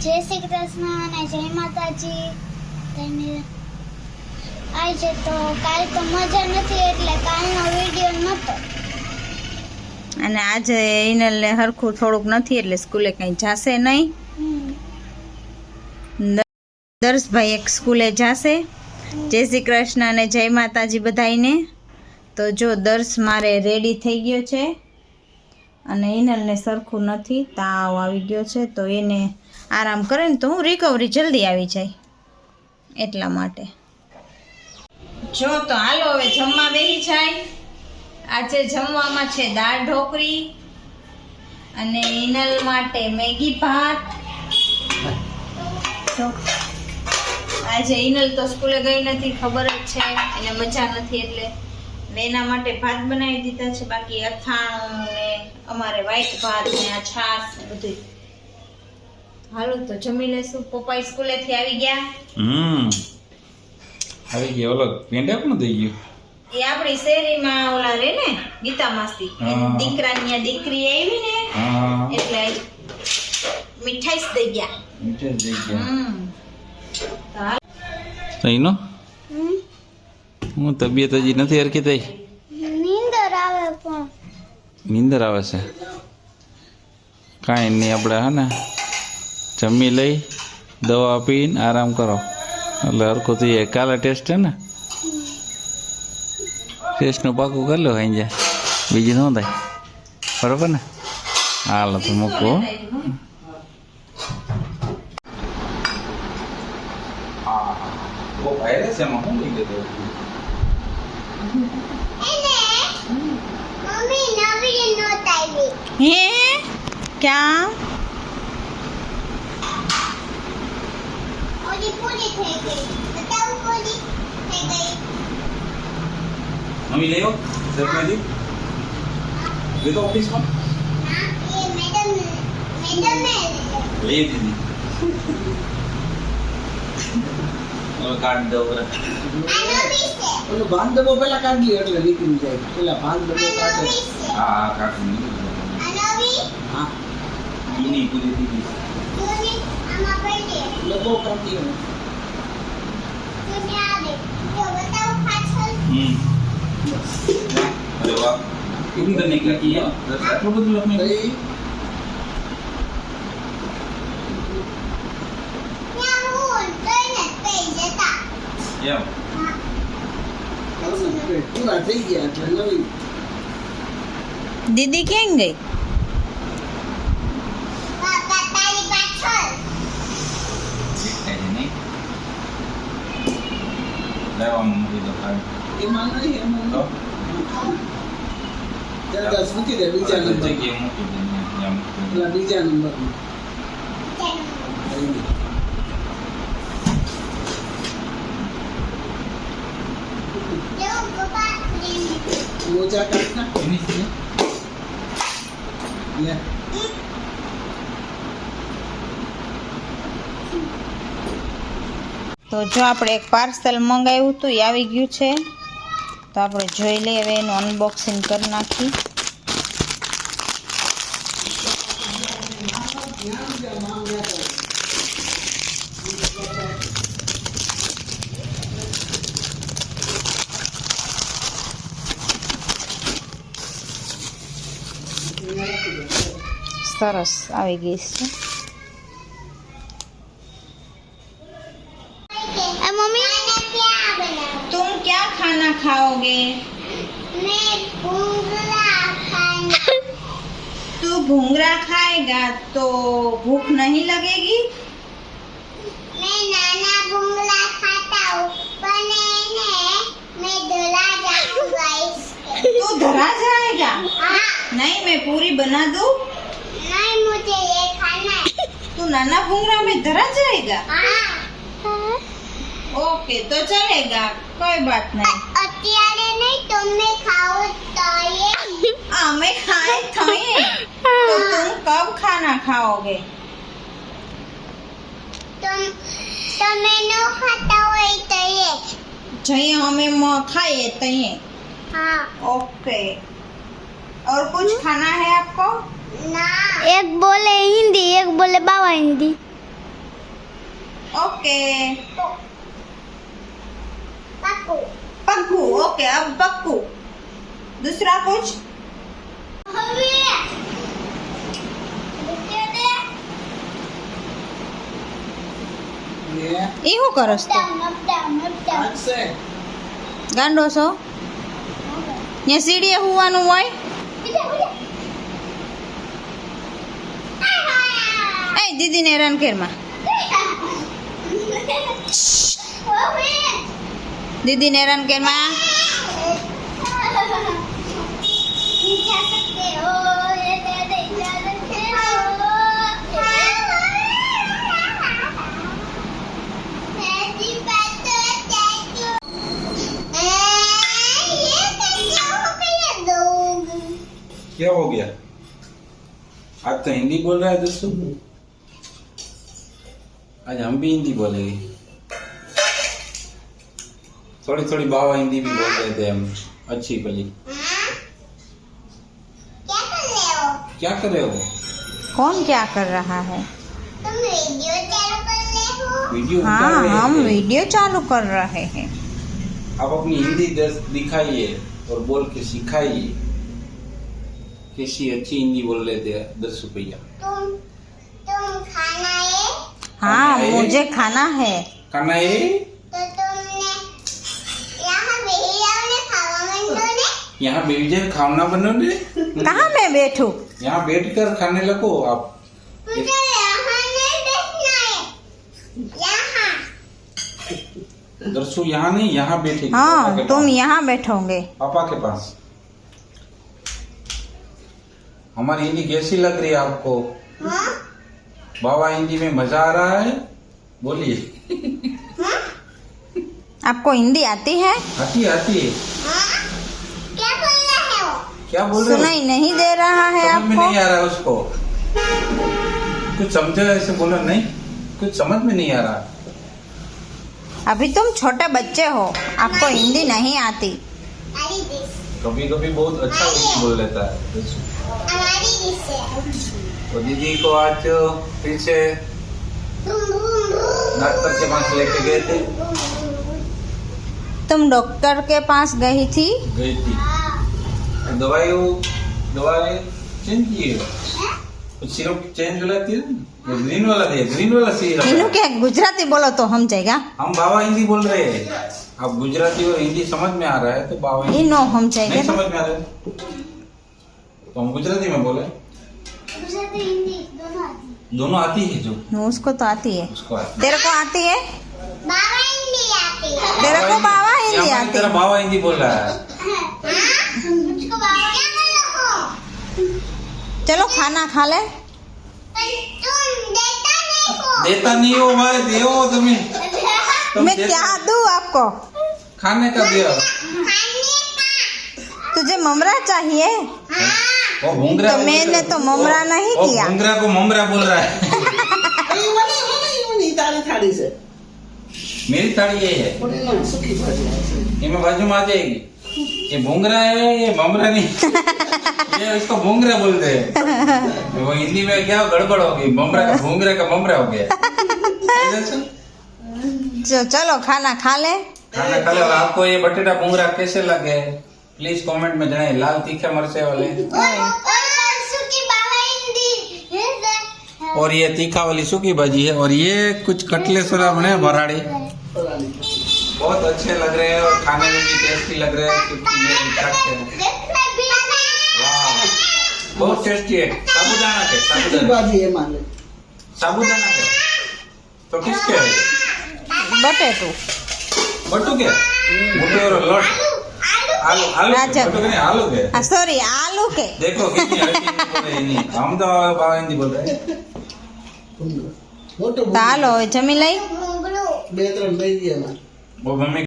જય શ્રી કૃષ્ણ અને જય માતાજી. તમે આજે તો કાલ તો મજા નથી એટલે કાલનો વિડીયો નહોતો. અને આજે ઇનલને હરખું થોડુંક નથી એટલે સ્કૂલે કંઈ જાશે નહીં. દર્શભાઈ એક સ્કૂલે જાશે. જય શ્રી કૃષ્ણ અને જય માતાજી બધાઈને. તો જો દર્શ મારે રેડી થઈ ગયો છે અને ઇનલને સરખું નથી, તાવ આવી ગયો છે, તો એને આરામ કરે ને તો હું રિકવરી જલ્દી આવી જાય એટલા માટે. જો તો હાલો હવે જમવા બેસી જાય. આજે જમવામાં છે દાળ ઢોકળી અને ઇનલ માટે મેગી ભાત. તો આજે ઇનલ તો સ્કૂલે ગઈ નથી, ખબર જ છે એને મજા નથી, એટલે એના માટે ભાત બનાવી દીધા છે. બાકી અથાણું ને અમારે વ્હાઈટ ભાત ને આ છાશ બધું. હાલો તો જમી લેશું. પપ્પા સ્કૂલેથી આવી ગયા. આવી ગયો. ઓલો પેંડા પણ થઈ ગયો. એ આપણી શેરીમાં ઓલા રે ને ગીતા માસી દીકરાની દીકરી આવી ને એટલે મીઠાઈ દઈ ગયા. તઈનો હું તબિયત હજી નથી હરખી થઈ. નીંદર આવે પણ નીંદર આવે છે. કાંઈ નહીં, આપણે હા ને જમી લઈ દવા પીને આરામ કરો એટલે હરખું થઈ જાય. કાલે ટેસ્ટ છે ને, ટેસ્ટનું પાકું કરી લો અહીં બીજી ન થાય, બરાબર ને? હાલો તો મૂકો. મમ્મી નવી નોટ આવી. હે ક્યાં? ઓલી પૂરી થઈ ગઈ. બતાવો પૂરી થઈ ગઈ. મમ્મી લઈ આવો સરકારી એ તો ઓફિસમાં ના એ મેડમ લઈ દીધી. ઓલો કાર્ડ દો બરા. આનો વિશે ઓલો બાંધવો પેલા કાઢ લે એટલે નીકળી જાય. પેલા બાંધવો કાઢે. હા કાર્ડ નહીં. આનવી હા ઈની પૂરી દીધી. પૂરી આમાં પડી લોકો કાઢી હોય. પૂરી આવે. જો બતાવો પાછળ. અરે વાહ, कितनी करने का किया? आटલું બધું આપણે ભાઈ ત્યાં હું તને પઈ જતા. એમ પૂરા થઈ ગયા એટલે નવી. દીદી ક્યાં ગઈ? પાપા તારી પાછળ. દેખાય નહીં. લેવા મૂકી દો કાર્ડ. એમાં નહીં એમાં તો દાદા મૂકી દે બીજા નંબર. જગ્યાએ મૂકી દે ત્યાં મૂકી દે. પેલા બીજા નંબર જો પપ્પા મોજા કાઢના એની છે? લે તો જો આપણે એક પાર્સલ મંગાવ્યું હતું, એ આવી ગયું છે. તો આપણે જોઈ લઈએ, હવે એનું અનબોક્સિંગ કરી નાખી. સરસ આવી ગઈ છે. मम्मी ने क्या बनाया? तुम क्या खाना खाओगे? मैं भूंगला खाना. तू घूंघरा खाएगा तो भूख नहीं लगेगी? मैं नाना भूंगला खाता हूँ पर मैं डरा जाऊंगा इसके. तू धरा जाएगा? हाँ. नहीं, मैं पूरी बना दूँ. नहीं मुझे ये खाना है. तू नाना घूंघरा में धरा जाएगा? हाँ. ओके तो चलेगा, कोई बात नहीं. અત્યારે નહીં તમે ખાઓ તો ये. मैं खाए थे तो तुम कब खाना खाओगे? તમે ન ખાતા હોય તો ये. जय हमें खाए तय. हाँ. ओके, और कुछ खाना है आपको? ना. एक बोले हिंदी एक बोले बाबा हिंदी. ओके पक्कू पग्गू ओके अब पक्कू दूसरा कुछ હવે ये એ શું કરસ તો हाथ से ગાંડો છો ત્યાં સીડીએ હોવાનું હોય એ દીદીને હેરાન કેરમાં દીદીને હેરાન કેરમાં क्या हो गया आज तो हिंदी बोल रहा है दोस्तों आज हम भी हिंदी बोलेंगे थोड़ी थोड़ी बाबा हिंदी भी बोल रहे थे हम अच्छी भली क्या कर रहे हो कौन क्या कर रहा है वीडियो हाँ उतार रहे हम थे। वीडियो चालू कर रहे हैं आप अपनी हिंदी दिखाइए और बोल के सिखाइए कैसी अच्छी हिंदी बोल रहे थे 10 रुपया तुम खाना है हाँ मुझे खाना है खाना है तो तुमने यहाँ भैया ने खावा मंडो ने यहाँ बैठ जाए खाना बनो ने कहाँ मैं बैठूं यहाँ बैठ कर खाने लगो आप मुझे यहाँ नहीं बैठना है यहाँ दरसू यहाँ नहीं यहाँ बैठेगी पापा हाँ के तुम पास। यहाँ बैठोगे पापा के पास हमारी हिंदी कैसी लग रही है आपको हाँ बाबा हिंदी में मजा आ रहा है बोलिए आपको हिंदी आती है आती आती है हाँ क्या बोल रहे हो क्या बोल रहे हो सुनाई नहीं दे रहा है समझ में आपको नहीं आ रहा उसको कुछ समझो ऐसे बोलो नहीं कुछ समझ में नहीं आ रहा अभी तुम छोटे बच्चे हो आपको हिंदी नहीं आती हमारी डिश कभी कभी बहुत अच्छा हिंदी बोल लेता है हमारी डिश है तो दीदी को आज फिर से डॉक्टर के पास लेके गए थे तुम डॉक्टर के पास गई थी गई थी दवाई चेंज की है सिरप चेंज वाला थी ग्रीन वाला दे ग्रीन वाला सिरप इन्हों है। क्या गुजराती बोलो तो हम जाएगा हम बाबा हिंदी बोल रहे हैं अब गुजराती और हिंदी समझ में आ रहा है तो बाबा हिंदी इनो हम नहीं जाएगा समझ में आ रहा है तो हम गुजराती में बोले गुजराती हिंदी दोनों आती दोनों आती है जो उसको तो आती है उसको आती तेरे को आती है बाबा हिंदी आती है तेरे को बाबा ये हिंदी हमारी आती तरह है बाबा हिंदी बोल रहा है हाँ? मुझको बाबा क्या कर रहे हो चलो खाना खा ले पर तुम देता नहीं हो देता नहीं हो भाई देओ तुम्हें तुम मैं देता- क्या दूँ आपको खाने का दिया खाने का तुझे ममरा चाहिए हाँ वो भूंगरा तो मैंने तो ममरा नहीं वो किया भूंगरा को ममरा बोल रहा है તારી થાળી છે मेरी थाली ये है સુકી ભાજી ये मैं बाजू में आ जाएगी ये भूंगरा है ये ममरा नहीं ये इसको भूंगरा बोलते हैं वो हिंदी में क्या गड़बड़ हो गई ममरा का भूंगरा का ममरा हो गया चलो खाना खा ले खाना खा लो। आपको ये बटेटा भूंगरा कैसे लगे प्लीज कमेंट में जनाए लाल तीखे मरचे वाले और सुकी बाबा हिंदी और ये तीखा वाली सूखी भाजी है और ये कुछ कटलेश्वरा बने भराड़ी बहुत अच्छे लग रहे हैं और खाने में भी टेस्टी लग रहे हैं क्योंकि ये चाट के हैं। देखने भी वाह बहुत टेस्टी है साबूदाना के साबूदाना ભાજી એમાં લે साबूदाना के तो किसके है बटेटू बट्टू के मोटे और लौट आलू आलू के, अच्छा। बट्टू के नहीं आलू के सॉरी आलू के देखो कितनी हल्की हिंदी बोल रही है नहीं हम तो बाबा हिंदी बोल रहे हैं મોટો तो हालो जमी लई बोलो બે ત્રણ લઈ ગયા એમાં वो मम्मी